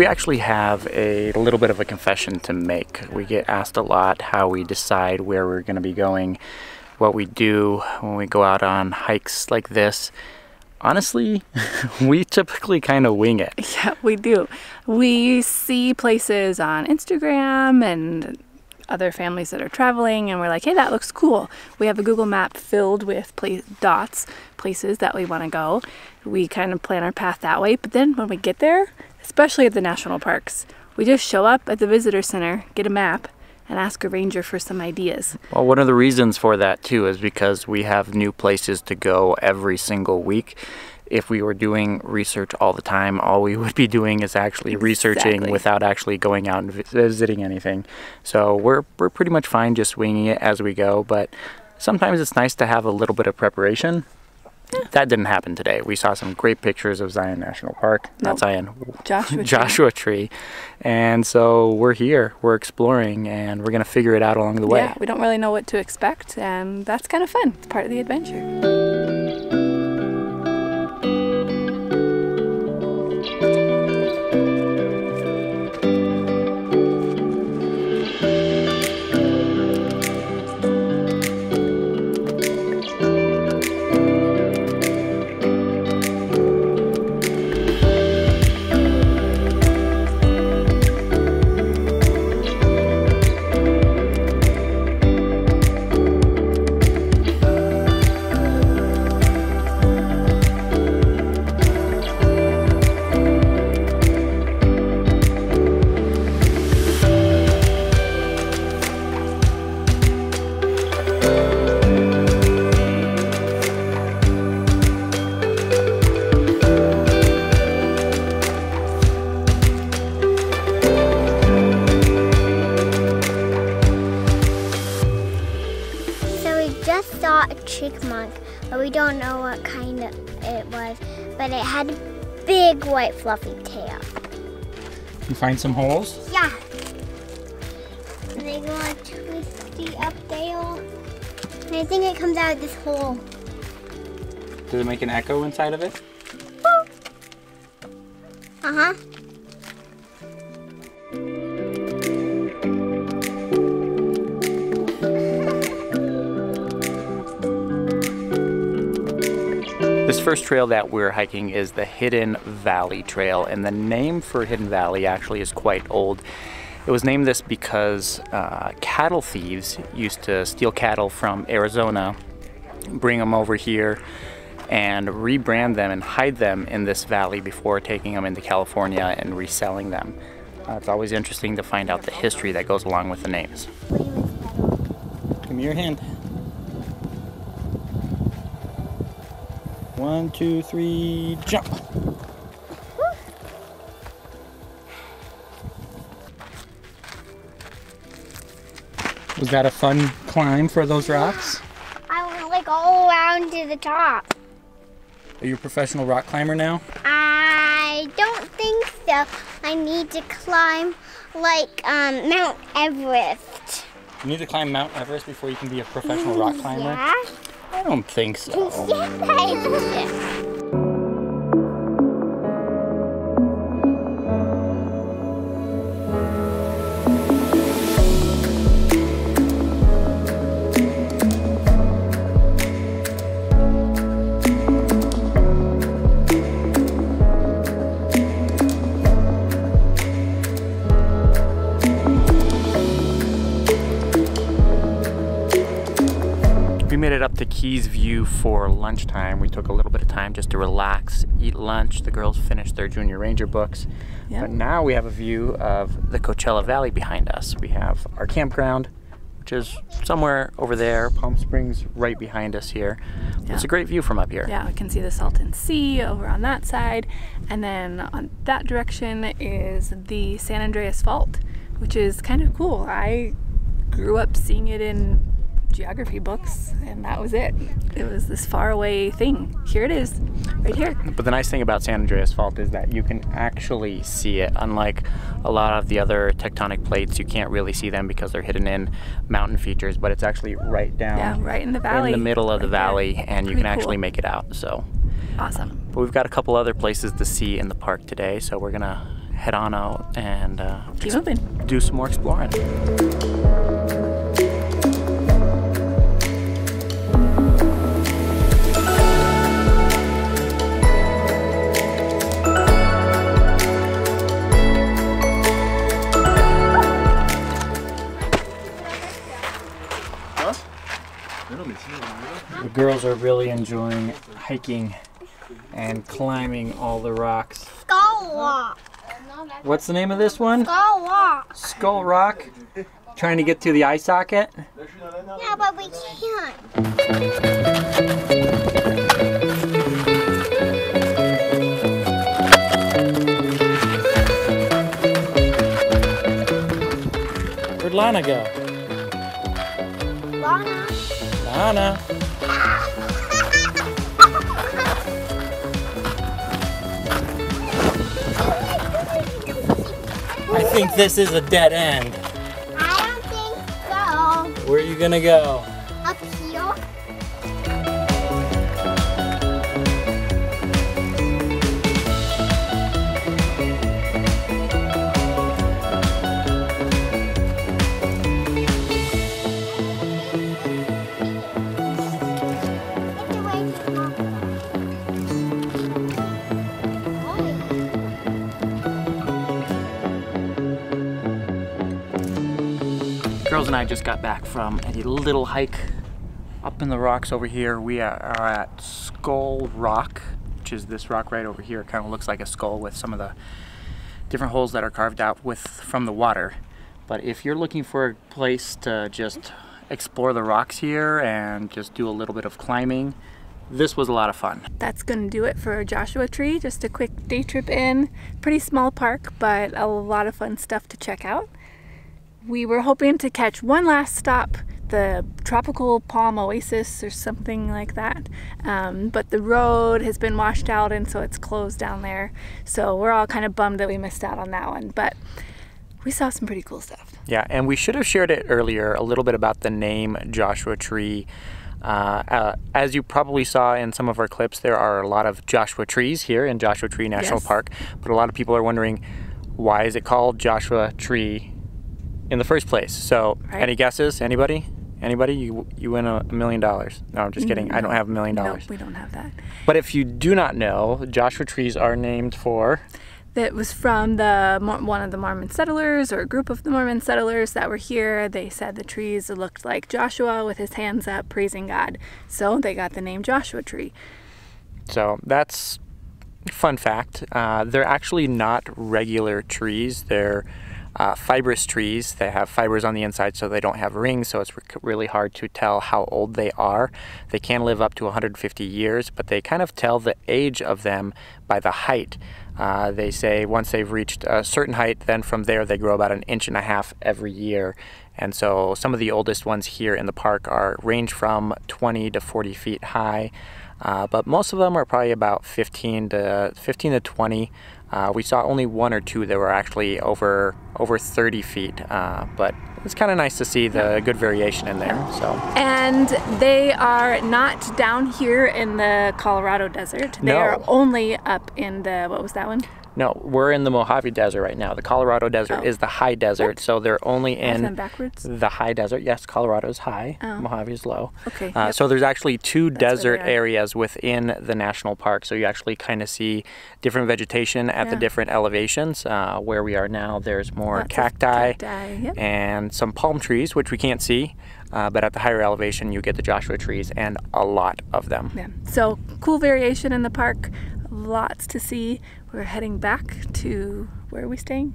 We actually have a little bit of a confession to make. We get asked a lot how we decide where we're going to be going, what we do when we go out on hikes like this. Honestly, we typically kind of wing it. Yeah, we do. We see places on Instagram and other families that are traveling, and we're like, hey, that looks cool. We have a Google map filled with places that we want to go. We kind of plan our path that way, but then when we get there, especially at the national parks, we just show up at the visitor center, get a map, and ask a ranger for some ideas. Well, one of the reasons for that too is because we have new places to go every single week. If we were doing research all the time, all we would be doing is actually researching without actually going out and visiting anything. So we're pretty much fine just winging it as we go, but sometimes it's nice to have a little bit of preparation. That didn't happen today. We saw some great pictures of Zion National Park. Not Zion, Joshua Tree. And so we're here, we're exploring, and we're going to figure it out along the way. Yeah, we don't really know what to expect, and that's kind of fun. It's part of the adventure. Chipmunk, but we don't know what kind it was, but it had a big white fluffy tail. You find some holes? Yeah. And they go on twisty up there. And I think it comes out of this hole. Does it make an echo inside of it? Uh-huh. This first trail that we're hiking is the Hidden Valley Trail, and the name for Hidden Valley actually is quite old. It was named this because cattle thieves used to steal cattle from Arizona, bring them over here, and rebrand them and hide them in this valley before taking them into California and reselling them. It's always interesting to find out the history that goes along with the names. Give me your hand. 1, 2, 3, jump! Was that a fun climb for those rocks? I went like all around to the top. Are you a professional rock climber now? I don't think so. I need to climb like Mount Everest. You need to climb Mount Everest before you can be a professional rock climber? Yeah. I don't think so. Yes, I do. We made it up to Keys View for lunchtime. We took a little bit of time just to relax, eat lunch. The girls finished their Junior Ranger books. Yep. But now we have a view of the Coachella Valley behind us. We have our campground, which is somewhere over there. Palm Springs right behind us here. Yeah. It's a great view from up here. Yeah, we can see the Salton Sea over on that side. And then on that direction is the San Andreas Fault, which is kind of cool. I grew up seeing it in geography books, and that was it. It was this faraway thing. Here it is, right here. But the nice thing about San Andreas Fault is that you can actually see it. Unlike a lot of the other tectonic plates, you can't really see them because they're hidden in mountain features, but it's actually right down. Yeah, right in the valley. In the middle of the valley, and you can actually make it out, so. Awesome. But we've got a couple other places to see in the park today, so we're gonna head on out and keep moving. Do some more exploring. The girls are really enjoying hiking and climbing all the rocks. Skull Rock. What's the name of this one? Skull Rock. Skull Rock. Trying to get to the eye socket? Yeah, but we can't. Where'd Lana go? Lana. Lana. I think this is a dead end. I don't think so. Where are you gonna go? Up here. Girls and I just got back from a little hike up in the rocks over here. We are at Skull Rock, which is this rock right over here. It kind of looks like a skull with some of the different holes that are carved out from the water. But if you're looking for a place to just explore the rocks here and just do a little bit of climbing, this was a lot of fun. That's gonna do it for Joshua Tree. Just a quick day trip in. Pretty small park, but a lot of fun stuff to check out. We were hoping to catch one last stop, the Tropical Palm Oasis or something like that. But the road has been washed out and so it's closed down there. So we're all kind of bummed that we missed out on that one, but we saw some pretty cool stuff. Yeah, and we should have shared it earlier, a little bit about the name Joshua Tree. As you probably saw in some of our clips, there are a lot of Joshua trees here in Joshua Tree National Park, but a lot of people are wondering, why is it called Joshua Tree in the first place? So, any guesses? Anybody? Anybody? You win $1 million. No, I'm just kidding. No. I don't have $1 million. No, we don't have that. But if you do not know, Joshua trees are named for... That was from one of the Mormon settlers, or a group of the Mormon settlers that were here. They said the trees looked like Joshua with his hands up praising God. So they got the name Joshua Tree. So that's a fun fact. They're actually not regular trees. They're fibrous trees. They have fibers on the inside so they don't have rings, so it's really hard to tell how old they are. They can live up to 150 years, but they kind of tell the age of them by the height. They say once they've reached a certain height, then from there they grow about 1.5 inches every year. And so some of the oldest ones here in the park range from 20 to 40 feet high, but most of them are probably about 15 to 20. We saw only 1 or 2 that were actually over 30 feet, but it's kind of nice to see the good variation in there. So. And they are not down here in the Colorado desert. They are only up in the, what was that one? No, we're in the Mojave Desert right now. The Colorado Desert is the high desert, so they're only in the high desert. Yes, Colorado's high, Mojave's low. Okay. So there's actually 2 desert areas within the national park, so you actually kind of see different vegetation at the different elevations. Where we are now, there's more cacti and some palm trees, which we can't see. But at the higher elevation, you get the Joshua trees and a lot of them. Yeah. So cool variation in the park, lots to see. We're heading back to, where are we staying?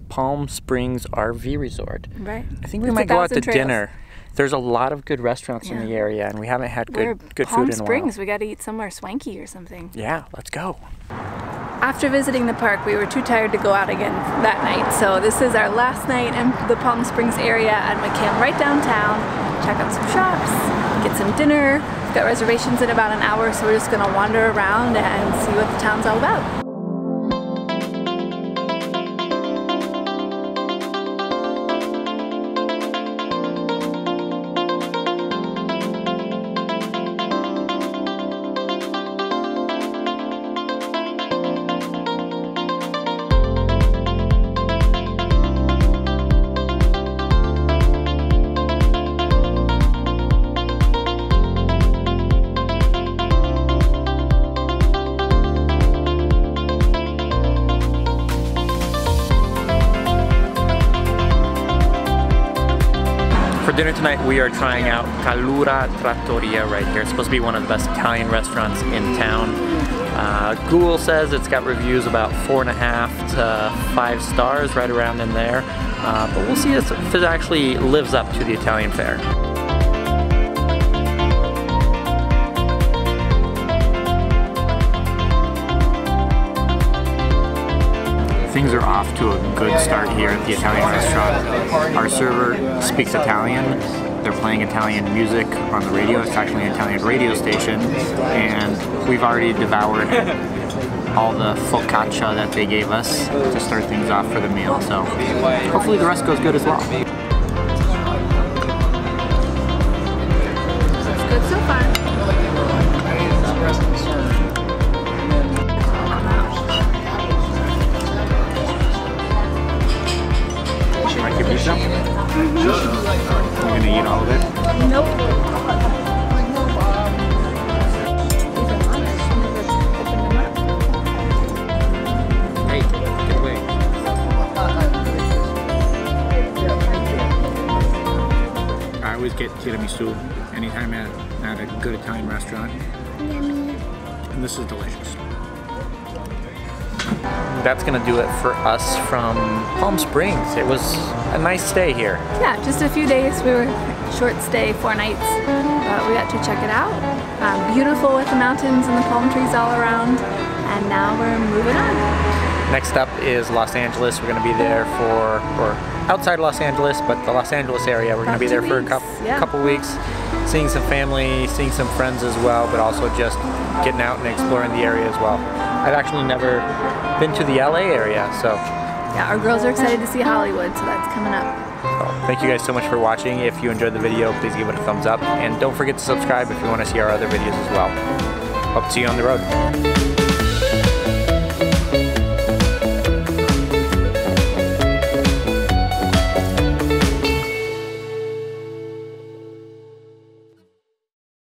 Palm Springs RV Resort. Right. I think we might go out to dinner. There's a lot of good restaurants in the area, and we haven't had good food in a while. Palm Springs, we got to eat somewhere swanky or something. Yeah, let's go. After visiting the park, we were too tired to go out again that night. So this is our last night in the Palm Springs area, and we came right downtown, check out some shops, get some dinner. We've got reservations in about an hour, so we're just gonna wander around and see what the town's all about. For dinner tonight, we are trying out Calura Trattoria right here. It's supposed to be one of the best Italian restaurants in town. Google says it's got reviews about 4.5 to 5 stars, right around in there. But we'll see if it actually lives up to the Italian fare. Things are off to a good start here at the Italian restaurant. Our server speaks Italian. They're playing Italian music on the radio. It's actually an Italian radio station. And we've already devoured all the focaccia that they gave us to start things off for the meal. So hopefully the rest goes good as well. It's good so far. Like your pizza? You're gonna eat all of it? Nope. Hey, get away. I always get tiramisu anytime at a good Italian restaurant. Yummy. And this is delicious. That's gonna do it for us from Palm Springs. It was a nice stay here. Yeah, just a few days. We were short stay, 4 nights, but we got to check it out. Beautiful with the mountains and the palm trees all around, and now we're moving on. Next up is Los Angeles. We're gonna be there for, or outside Los Angeles, but the Los Angeles area. We're gonna be there for a couple weeks, seeing some family, seeing some friends as well, but also just getting out and exploring the area as well. I've actually never been to the LA area, so. Yeah, our girls are excited to see Hollywood, so that's coming up. So, thank you guys so much for watching. If you enjoyed the video, please give it a thumbs up. And don't forget to subscribe if you want to see our other videos as well. Hope to see you on the road.